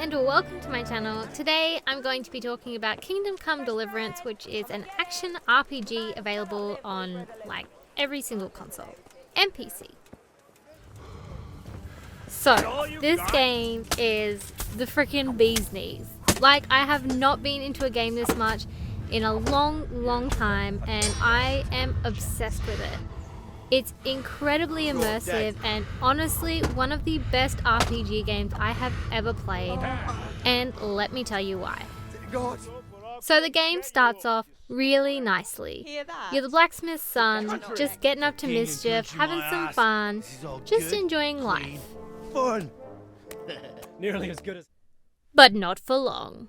and welcome to my channel. Today I'm going to be talking about Kingdom Come Deliverance, which is an action RPG available on like every single console and PC. So this game is the freaking bee's knees. Like, I have not been into a game this much in a long time, and I am obsessed with it. It's incredibly immersive and honestly one of the best RPG games I have ever played, and let me tell you why. So the game starts off really nicely. You're the blacksmith's son, just getting up to mischief, having some fun, just enjoying life. Fun. Nearly as good as. But not for long.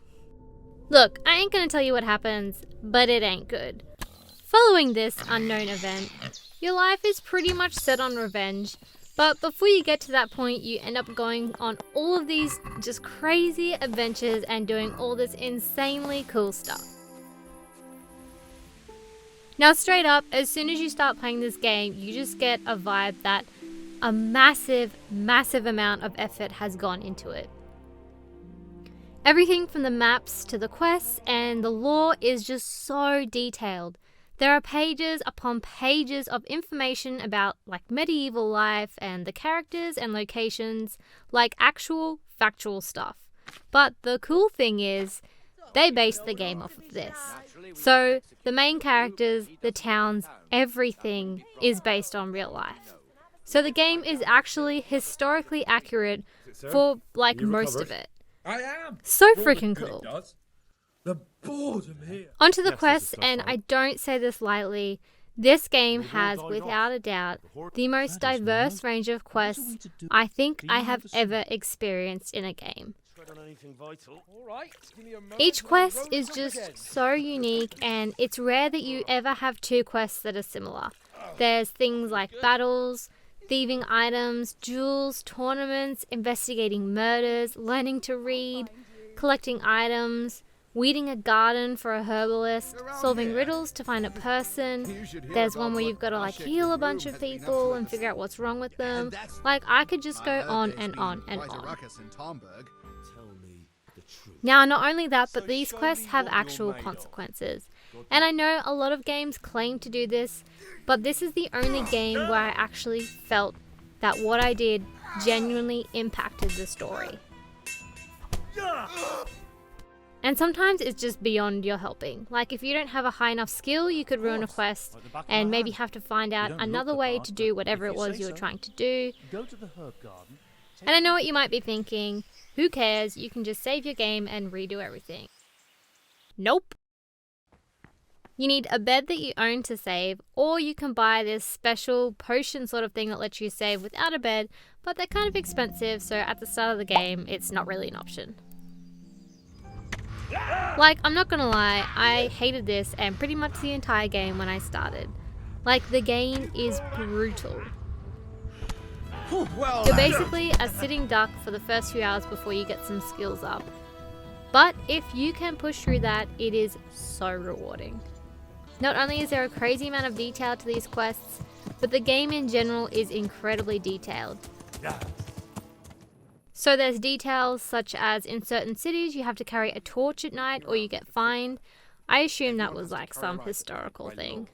Look, I ain't gonna tell you what happens, but it ain't good. Following this unknown event, your life is pretty much set on revenge, but before you get to that point, you end up going on all of these just crazy adventures and doing all this insanely cool stuff. Now straight up, as soon as you start playing this game, you just get a vibe that a massive amount of effort has gone into it. Everything from the maps to the quests and the lore is just so detailed. There are pages upon pages of information about like medieval life and the characters and locations, like actual factual stuff. But the cool thing is, they based the game off of this. So the main characters, the towns, everything is based on real life. So the game is actually historically accurate for like most of it. I am. So freaking cool. The boredom here. Onto the quests, and I don't say this lightly, this game has, without a doubt, the most diverse range of quests I think I have ever experienced in a game. Each quest is just so unique, and it's rare that you ever have two quests that are similar. There's things like battles, thieving items, duels, tournaments, investigating murders, learning to read, collecting items, weeding a garden for a herbalist, solving riddles to find a person. There's one where you've got to like heal a bunch of people and figure out what's wrong with them. Like, I could just go on and on and on. Now, not only that, but these quests have actual consequences. And I know a lot of games claim to do this, but this is the only game where I actually felt that what I did genuinely impacted the story. And sometimes it's just beyond your helping. Like, if you don't have a high enough skill, you could ruin a quest and maybe have to find out another way to do whatever it was you were trying to do. And I know what you might be thinking, who cares, you can just save your game and redo everything. Nope. You need a bed that you own to save, or you can buy this special potion sort of thing that lets you save without a bed, but they're kind of expensive, so at the start of the game, it's not really an option. Like, I'm not gonna lie, I hated this and pretty much the entire game when I started. Like, the game is brutal. You're basically a sitting duck for the first few hours before you get some skills up. But if you can push through that, it is so rewarding. Not only is there a crazy amount of detail to these quests, but the game in general is incredibly detailed. So there's details such as in certain cities you have to carry a torch at night or you get fined. I assume that was like some historical thing.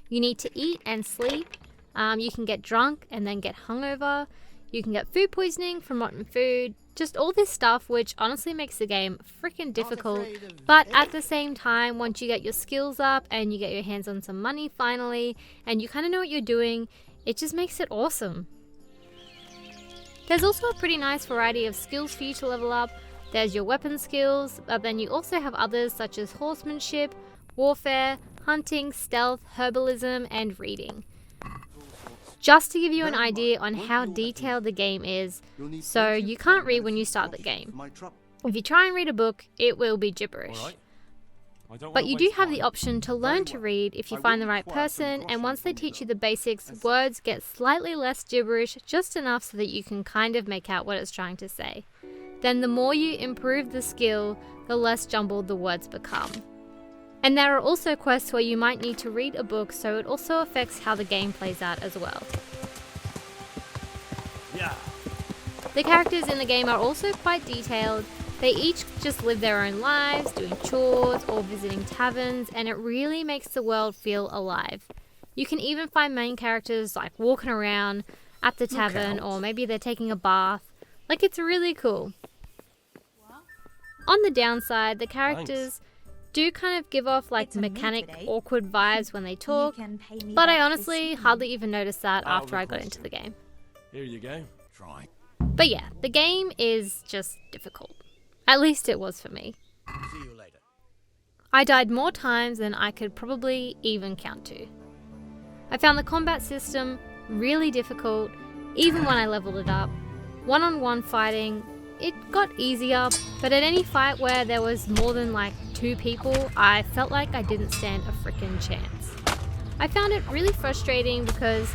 You need to eat and sleep. You can get drunk and then get hungover. You can get food poisoning from rotten food. Just all this stuff, which honestly makes the game freaking difficult. But at the same time, once you get your skills up and you get your hands on some money finally, and you kind of know what you're doing, it just makes it awesome. There's also a pretty nice variety of skills for you to level up. There's your weapon skills, but then you also have others such as horsemanship, warfare, hunting, stealth, herbalism, and reading. Just to give you an idea on how detailed the game is, so you can't read when you start the game. If you try and read a book, it will be gibberish. But you do have the option to learn to read if you find the right person, and once they teach you the basics, words get slightly less gibberish, just enough so that you can kind of make out what it's trying to say. Then the more you improve the skill, the less jumbled the words become. And there are also quests where you might need to read a book, so it also affects how the game plays out as well. The characters in the game are also quite detailed. They each just live their own lives, doing chores or visiting taverns, and it really makes the world feel alive. You can even find main characters like walking around at the tavern, or maybe they're taking a bath. Like, it's really cool. On the downside, the characters do kind of give off like mechanic awkward vibes when they talk, but I honestly hardly even noticed that after I got into the game. Here you go. Try. But yeah, the game is just difficult. At least it was for me. See you later. I died more times than I could probably even count to. I found the combat system really difficult, even when I leveled it up. One-on-one fighting, it got easier, but at any fight where there was more than like 2 people, I felt like I didn't stand a freaking chance. I found it really frustrating because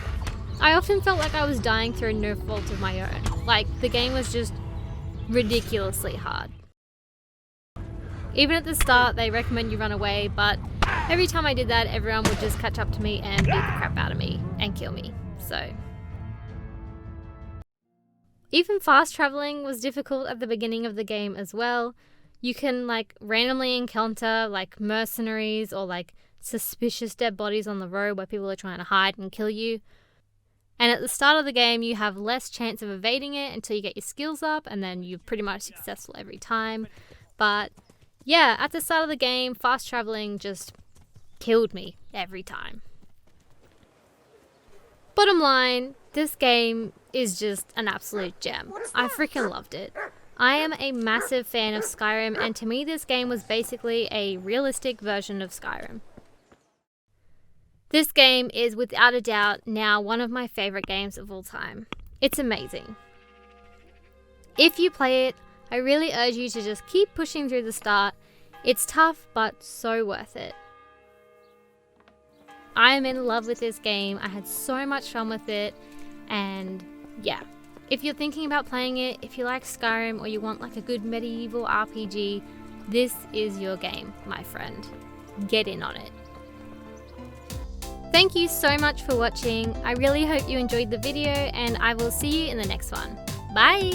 I often felt like I was dying through no fault of my own. Like, the game was just ridiculously hard. Even at the start, they recommend you run away, but every time I did that, everyone would just catch up to me and beat the crap out of me and kill me. So even fast traveling was difficult at the beginning of the game as well. You can like randomly encounter like mercenaries or like suspicious dead bodies on the road where people are trying to hide and kill you. And at the start of the game, you have less chance of evading it until you get your skills up, and then you're pretty much successful every time. But yeah, at the start of the game, fast traveling just killed me every time. Bottom line, this game is just an absolute gem. I freaking loved it. I am a massive fan of Skyrim, and to me this game was basically a realistic version of Skyrim. This game is without a doubt now one of my favorite games of all time. It's amazing. If you play it, I really urge you to just keep pushing through the start. It's tough, but so worth it. I am in love with this game. I had so much fun with it, and yeah. If you're thinking about playing it, if you like Skyrim or you want like a good medieval RPG, this is your game, my friend. Get in on it. Thank you so much for watching. I really hope you enjoyed the video, and I will see you in the next one. Bye!